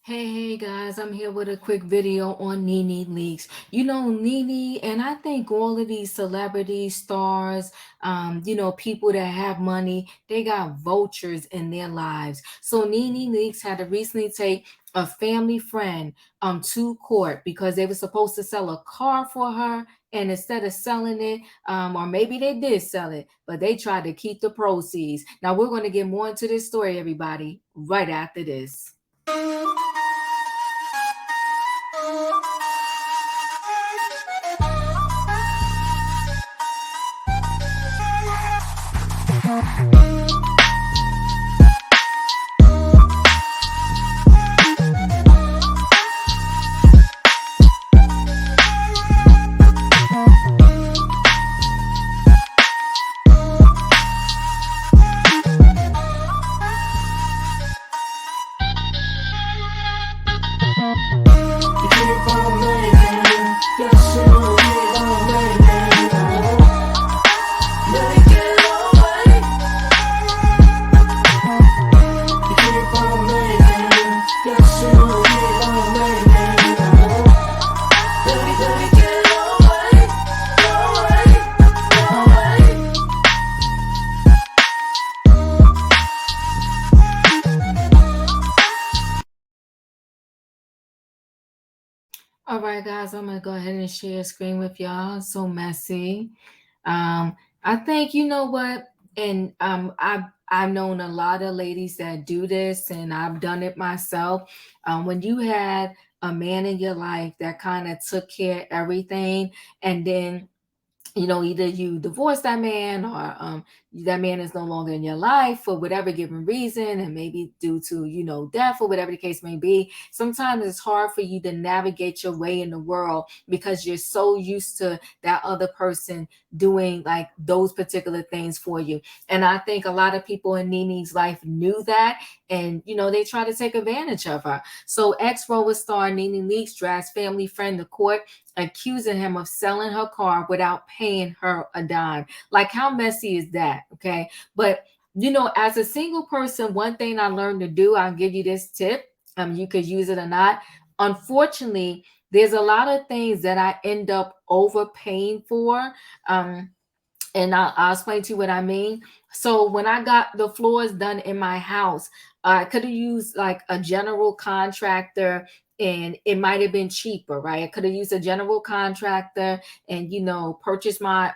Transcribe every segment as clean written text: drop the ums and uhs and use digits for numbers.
Hey guys, I'm here with a quick video on NENE Leakes. You know, NENE, and I think all of these celebrities, stars, people that have money, they got vultures in their lives. So NENE Leakes had to recently take a family friend to court because they were supposed to sell a car for her. And instead of selling it, or maybe they did sell it, but they tried to keep the proceeds. Now we're going to get more into this story, everybody, right after this. All right, guys, I'm gonna go ahead and share a screen with y'all. It's so messy. I think you know what, and I've known a lot of ladies that do this, and I've done it myself. When you had a man in your life that kind of took care of everything, and then either you divorce that man or that man is no longer in your life for whatever given reason, and maybe due to, death or whatever the case may be. Sometimes it's hard for you to navigate your way in the world because you're so used to that other person doing like those particular things for you. And I think a lot of people in NeNe's life knew that, and they try to take advantage of her. So ex-roller star NeNe Leakes drags family friend to court accusing him of selling her car without paying her a dime. Like, how messy is that? Okay. But, as a single person, one thing I learned to do, I'll give you this tip. You could use it or not. Unfortunately, there's a lot of things that I end up overpaying for. And I'll explain to you what I mean. So when I got the floors done in my house, I could have used like a general contractor, and it might have been cheaper, right? I could have used a general contractor and purchase my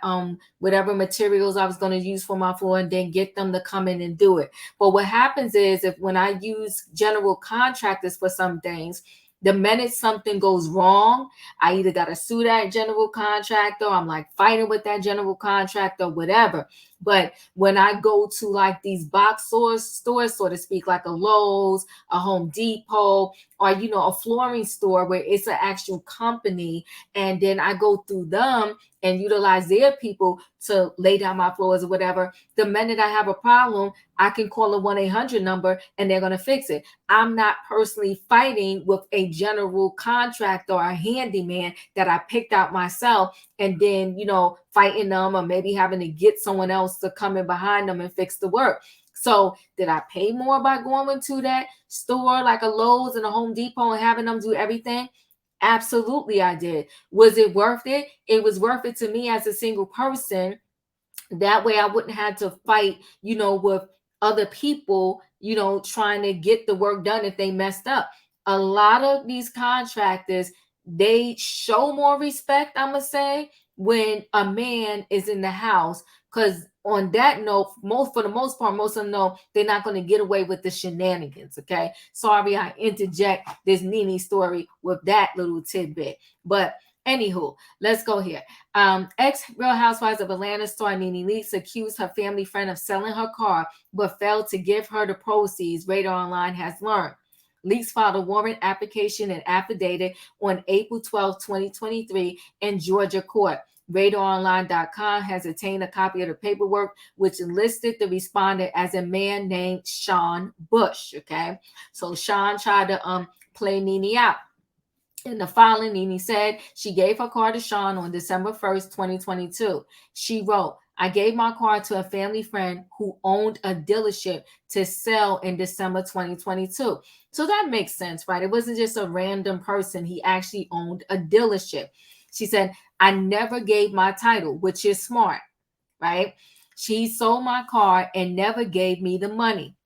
whatever materials I was going to use for my floor and then get them to come in and do it. But what happens is, if when I use general contractors for some things, the minute something goes wrong, I either got to sue that general contractor, I'm like fighting with that general contractor, whatever. But when I go to like these box stores, so to speak, like a Lowe's, a Home Depot, or a flooring store where it's an actual company, and then I go through them and utilize their people to lay down my floors or whatever, the minute I have a problem, I can call a 1-800 number and they're going to fix it. I'm not personally fighting with a general contractor or a handyman that I picked out myself, and then, fighting them or maybe having to get someone else to come in behind them and fix the work. So did I pay more by going into that store like a Lowe's and a Home Depot and having them do everything? Absolutely, I did. Was it worth it? It was worth it to me as a single person. That way I wouldn't have to fight, with other people, trying to get the work done if they messed up. A lot of these contractors, they show more respect, I'm gonna say, when a man is in the house. Because on that note, for the most part, most of them know they're not going to get away with the shenanigans. Okay. Sorry, I interject this NeNe story with that little tidbit. But anywho, let's go here. Ex-Real Housewives of Atlanta star NeNe Leakes accused her family friend of selling her car, but failed to give her the proceeds, Radar Online has learned. Leakes filed a warrant application and affidavit on April 12, 2023 in Georgia court. RadarOnline.com has obtained a copy of the paperwork, which listed the respondent as a man named Sean Bush. Okay, so Sean tried to play NeNe out. In the filing, NeNe said she gave her car to Sean on December 1st, 2022. She wrote, I gave my car to a family friend who owned a dealership to sell in December 2022. So that makes sense, right? It wasn't just a random person. He actually owned a dealership. She said, I never gave my title, which is smart, right? She sold my car and never gave me the money.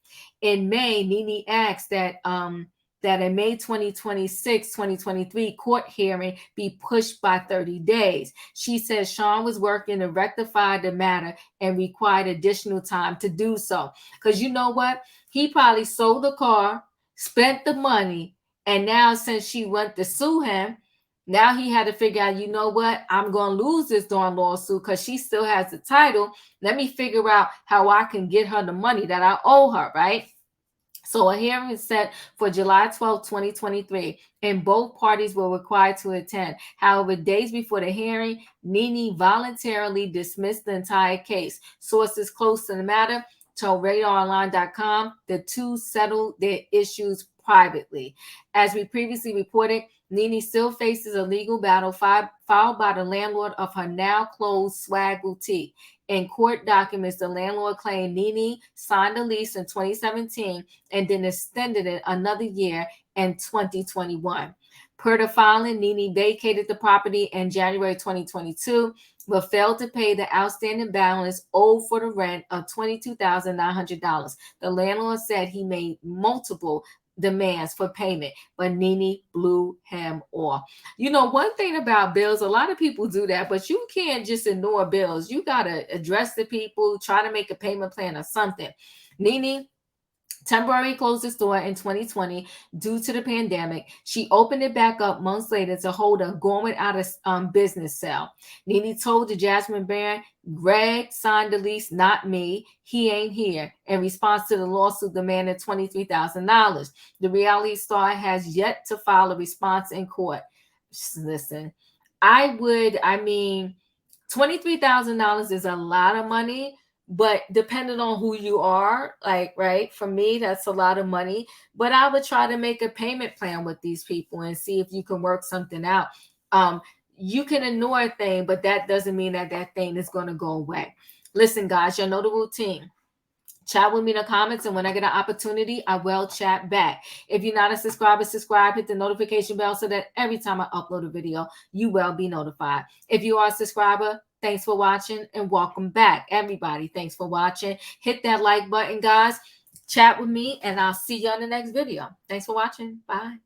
In May, NENE asked that a May 2026, 2023 court hearing be pushed by 30 days. She says Sean was working to rectify the matter and required additional time to do so. Because you know what? He probably sold the car, spent the money, and now since she went to sue him, now he had to figure out, you know what? I'm going to lose this darn lawsuit because she still has the title. Let me figure out how I can get her the money that I owe her, right? So a hearing is set for July 12, 2023, and both parties were required to attend. However, days before the hearing, NENE voluntarily dismissed the entire case. Sources close to the matter told RadarOnline.com the two settled their issues privately. As we previously reported, NENE still faces a legal battle filed by the landlord of her now closed swag boutique. In court documents, the landlord claimed NENE signed a lease in 2017 and then extended it another year in 2021. Per the filing, NENE vacated the property in January 2022, but failed to pay the outstanding balance owed for the rent of $22,900. The landlord said he made multiple demands for payment, but NENE blew him off. You know, one thing about bills, a lot of people do that, but you can't just ignore bills. You got to address the people, try to make a payment plan or something. NENE temporarily closed the store in 2020 due to the pandemic. She opened it back up months later to hold a going out of business sale. NENE told the Jasmine Baron, Greg signed the lease, not me. He ain't here. In response to the lawsuit demanding $23,000. The reality star has yet to file a response in court. Just listen, I mean, $23,000 is a lot of money, but depending on who you are, like, right, for me that's a lot of money, but I would try to make a payment plan with these people and see if you can work something out. You can ignore a thing, but that doesn't mean that that thing is going to go away. Listen, guys, you know the routine. Chat with me in the comments, and when I get an opportunity, I will chat back. If you're not a subscriber, subscribe, hit the notification bell so that every time I upload a video, you will be notified. If you are a subscriber, thanks for watching and welcome back. Everybody, thanks for watching. Hit that like button, guys. Chat with me, and I'll see you on the next video. Thanks for watching. Bye.